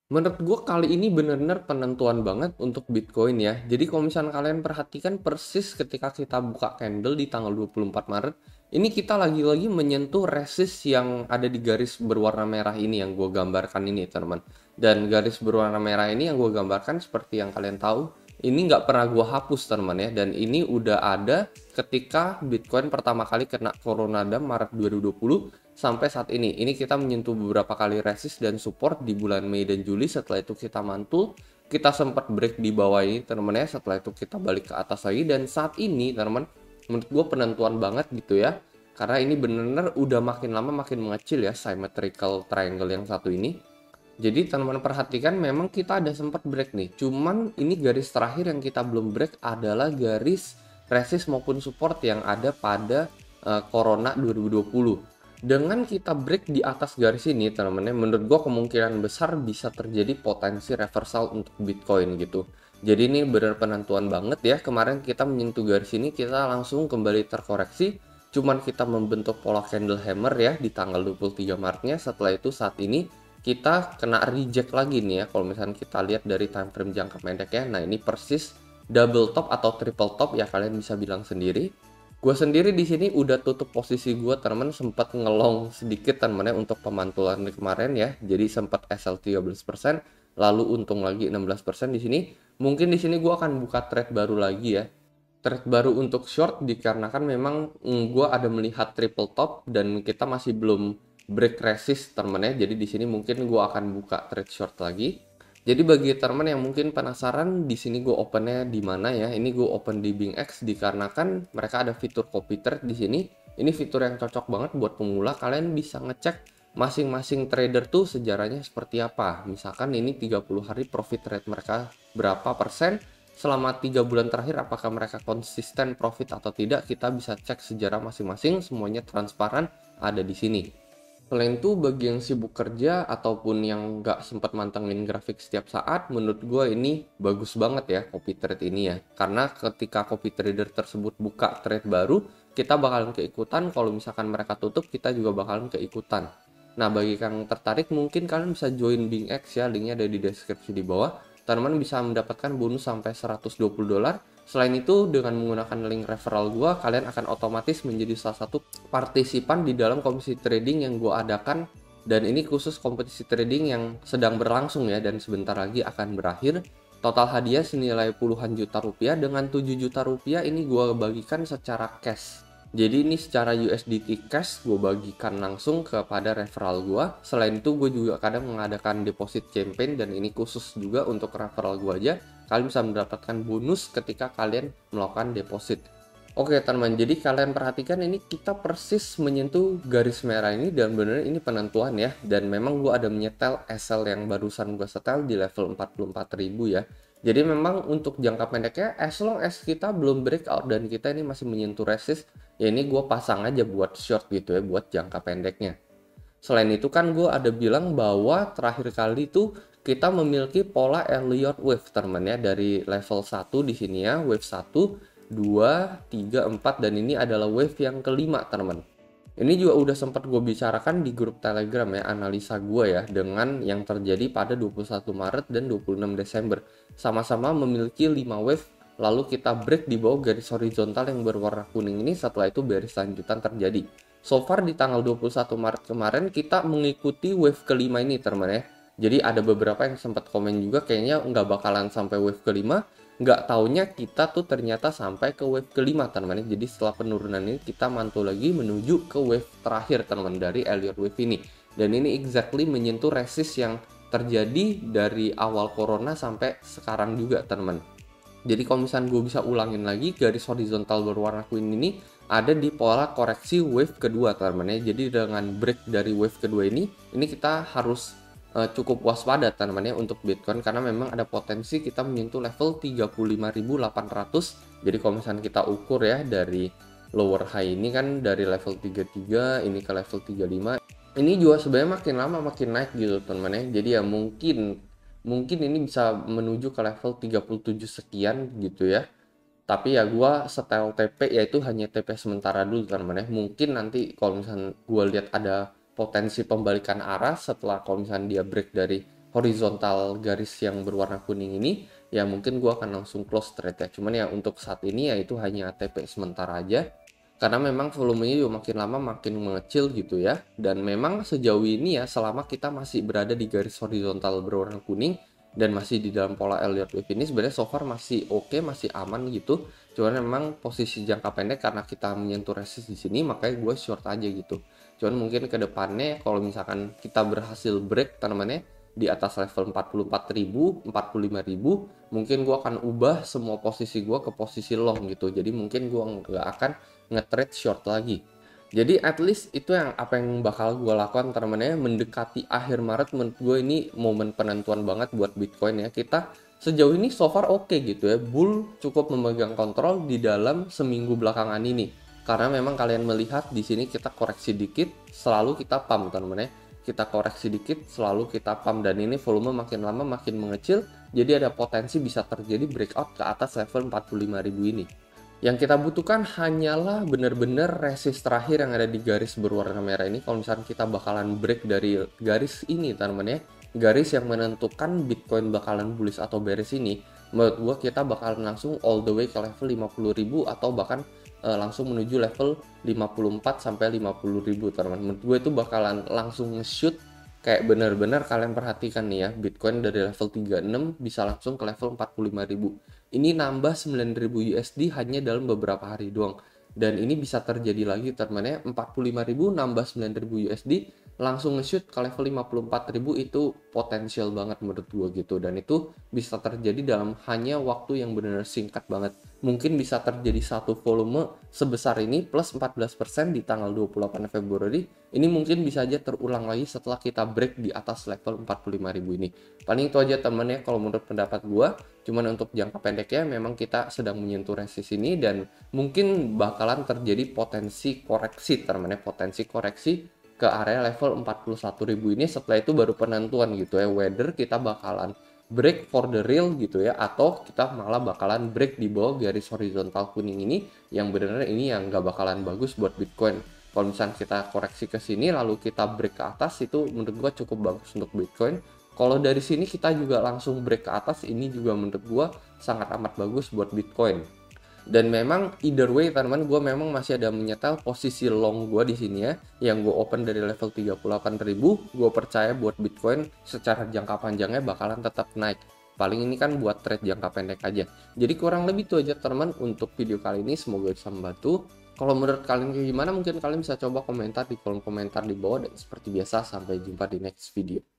Menurut gue kali ini bener-bener penentuan banget untuk Bitcoin ya. Jadi kalau misalnya kalian perhatikan persis ketika kita buka candle di tanggal 24 Maret, ini kita lagi-lagi menyentuh resist yang ada di garis berwarna merah ini yang gue gambarkan ini teman. Dan garis berwarna merah ini yang gue gambarkan seperti yang kalian tahu, ini nggak pernah gue hapus teman ya. Dan ini udah ada ketika Bitcoin pertama kali kena Corona Maret 2020 sampai saat ini. Ini kita menyentuh beberapa kali resist dan support di bulan Mei dan Juli. Setelah itu kita mantul, kita sempat break di bawah ini teman-teman ya. Setelah itu kita balik ke atas lagi dan saat ini teman-teman menurut gue penentuan banget gitu ya. Karena ini bener-bener udah makin lama makin mengecil ya symmetrical triangle yang satu ini. Jadi teman-teman perhatikan memang kita ada sempat break nih. Cuman ini garis terakhir yang kita belum break adalah garis resist maupun support yang ada pada Corona 2020. Dengan kita break di atas garis ini teman-teman, menurut gua kemungkinan besar bisa terjadi potensi reversal untuk Bitcoin gitu. Jadi ini benar penentuan banget ya. Kemarin kita menyentuh garis ini kita langsung kembali terkoreksi. Cuman kita membentuk pola candle hammer ya di tanggal 23 Maretnya. Setelah itu saat ini kita kena reject lagi nih ya. Kalau misalnya kita lihat dari time frame jangka pendek ya. Nah, ini persis double top atau triple top ya kalian bisa bilang sendiri. Gue sendiri di sini udah tutup posisi gue teman sempat ngelong sedikit temennya untuk pemantulan kemarin ya. Jadi sempat SL 13%, lalu untung lagi 16% di sini. Mungkin di sini gue akan buka trade baru lagi ya. Trade baru untuk short dikarenakan memang gue ada melihat triple top dan kita masih belum break resist temennya. Jadi di sini mungkin gue akan buka trade short lagi. Jadi bagi teman yang mungkin penasaran di sini gue opennya di mana ya? Ini gue open di BingX dikarenakan mereka ada fitur copy trade di sini. Ini fitur yang cocok banget buat pemula. Kalian bisa ngecek masing-masing trader tuh sejarahnya seperti apa. Misalkan ini 30 hari profit rate mereka berapa persen, selama 3 bulan terakhir apakah mereka konsisten profit atau tidak, kita bisa cek sejarah masing-masing, semuanya transparan ada di sini. Selain itu, bagi yang sibuk kerja ataupun yang nggak sempat mantengin grafik setiap saat, menurut gue ini bagus banget ya copy trade ini ya. Karena ketika copy trader tersebut buka trade baru, kita bakalan keikutan. Kalau misalkan mereka tutup, kita juga bakalan keikutan. Nah, bagi yang tertarik, mungkin kalian bisa join BingX ya, linknya ada di deskripsi di bawah. Teman-teman bisa mendapatkan bonus sampai $120. Selain itu, dengan menggunakan link referral gua, kalian akan otomatis menjadi salah satu partisipan di dalam kompetisi trading yang gua adakan. Dan ini khusus kompetisi trading yang sedang berlangsung ya, dan sebentar lagi akan berakhir. Total hadiah senilai puluhan juta rupiah, dengan 7 juta rupiah ini gua bagikan secara cash. Jadi ini secara USDT cash gue bagikan langsung kepada referral gue. Selain itu gue juga kadang mengadakan deposit campaign dan ini khusus juga untuk referral gue aja. Kalian bisa mendapatkan bonus ketika kalian melakukan deposit. Oke teman-teman, jadi kalian perhatikan ini kita persis menyentuh garis merah ini dan bener ini penentuan ya. Dan memang gue ada menyetel SL yang barusan gue setel di level 44.000 ya. Jadi memang untuk jangka pendeknya as long as kita belum breakout dan kita ini masih menyentuh resist, ya ini gue pasang aja buat short gitu ya, buat jangka pendeknya. Selain itu kan gue ada bilang bahwa terakhir kali itu kita memiliki pola Elliott Wave teman ya, dari level 1 di sini ya, wave 1, 2, 3, 4 dan ini adalah wave yang kelima teman. Ini juga udah sempat gue bicarakan di grup Telegram ya, analisa gue ya dengan yang terjadi pada 21 Maret dan 26 Desember. Sama-sama memiliki 5 wave, lalu kita break di bawah garis horizontal yang berwarna kuning ini, setelah itu bearish lanjutan terjadi. So far di tanggal 21 Maret kemarin kita mengikuti wave kelima ini teman ya. Jadi ada beberapa yang sempat komen juga kayaknya nggak bakalan sampai wave kelima. Nggak taunya kita tuh ternyata sampai ke wave kelima teman-teman. Jadi setelah penurunan ini kita mantul lagi menuju ke wave terakhir teman-teman dari Elliott Wave ini. Dan ini exactly menyentuh resist yang terjadi dari awal corona sampai sekarang juga teman-teman. Jadi kalau misalnya gue bisa ulangin lagi, garis horizontal berwarna kuning ini ada di pola koreksi wave kedua teman-teman ya. Jadi dengan break dari wave kedua ini kita harus cukup waspada teman-teman ya untuk Bitcoin karena memang ada potensi kita menyentuh level 35.800. Jadi kalau misalnya kita ukur ya dari lower high ini kan dari level 33 ini ke level 35. Ini juga sebenarnya makin lama makin naik gitu teman-teman ya. Jadi ya mungkin ini bisa menuju ke level 37 sekian gitu ya. Tapi ya gua setel TP yaitu hanya TP sementara dulu teman-teman ya. Mungkin nanti kalau misalnya gua lihat ada potensi pembalikan arah setelah kalau misalnya dia break dari horizontal garis yang berwarna kuning ini, ya mungkin gue akan langsung close trade ya. Cuman ya untuk saat ini ya itu hanya TP sementara aja. Karena memang volumenya juga makin lama makin mengecil gitu ya. Dan memang sejauh ini ya selama kita masih berada di garis horizontal berwarna kuning dan masih di dalam pola Elliott Wave ini sebenarnya so far masih oke, masih aman gitu. Cuman memang posisi jangka pendek karena kita menyentuh resist di sini makanya gue short aja gitu. Cuman mungkin ke depannya kalau misalkan kita berhasil break tanamannya di atas level 44.000, 45.000, mungkin gue akan ubah semua posisi gue ke posisi long gitu. Jadi mungkin gue nggak akan nge-trade short lagi. Jadi at least itu yang apa yang bakal gue lakukan teman-teman, mendekati akhir Maret. Menurut gue ini momen penentuan banget buat Bitcoin ya. Kita sejauh ini so far oke gitu ya. Bull cukup memegang kontrol di dalam seminggu belakangan ini. Karena memang kalian melihat di sini kita koreksi dikit, selalu kita pump teman-teman ya. Kita koreksi dikit, selalu kita pump, dan ini volume makin lama makin mengecil. Jadi ada potensi bisa terjadi breakout ke atas level 45.000 ini. Yang kita butuhkan hanyalah benar-benar resist terakhir yang ada di garis berwarna merah ini. Kalau misalnya kita bakalan break dari garis ini teman-teman ya, garis yang menentukan Bitcoin bakalan bullish atau bearish ini, menurut gua kita bakalan langsung all the way ke level 50.000 atau bahkan langsung menuju level 54 sampai 50.000 teman-teman. Menurut gue itu bakalan langsung nge-shoot. Kayak benar-benar kalian perhatikan nih ya, Bitcoin dari level 36 bisa langsung ke level 45.000. Ini nambah 9.000 USD hanya dalam beberapa hari doang. Dan ini bisa terjadi lagi teman-teman ya, 45.000 nambah 9.000 USD langsung nge-shoot ke level 54.000, itu potensial banget menurut gue gitu. Dan itu bisa terjadi dalam hanya waktu yang benar-benar singkat banget. Mungkin bisa terjadi satu volume sebesar ini plus 14% di tanggal 28 Februari. Ini mungkin bisa aja terulang lagi setelah kita break di atas level 45.000 ini. Paling itu aja temen ya kalau menurut pendapat gua. Cuman untuk jangka pendeknya memang kita sedang menyentuh resist ini dan mungkin bakalan terjadi potensi koreksi temen ya, potensi koreksi ke area level 41.000 ini. Setelah itu baru penentuan gitu ya, whether kita bakalan break for the real gitu ya, atau kita malah bakalan break di bawah garis horizontal kuning ini, yang benar-benar ini yang nggak bakalan bagus buat Bitcoin. Kalau misalnya kita koreksi ke sini lalu kita break ke atas, itu menurut gua cukup bagus untuk Bitcoin. Kalau dari sini kita juga langsung break ke atas, ini juga menurut gua sangat amat bagus buat Bitcoin. Dan memang either way teman-teman, gue memang masih ada menyetel posisi long gue di sini ya, yang gue open dari level 38.000. Gue percaya buat Bitcoin secara jangka panjangnya bakalan tetap naik. Paling ini kan buat trade jangka pendek aja. Jadi kurang lebih itu aja teman-teman untuk video kali ini, semoga bisa membantu. Kalau menurut kalian kayak gimana, mungkin kalian bisa coba komentar di kolom komentar di bawah. Dan seperti biasa, sampai jumpa di next video.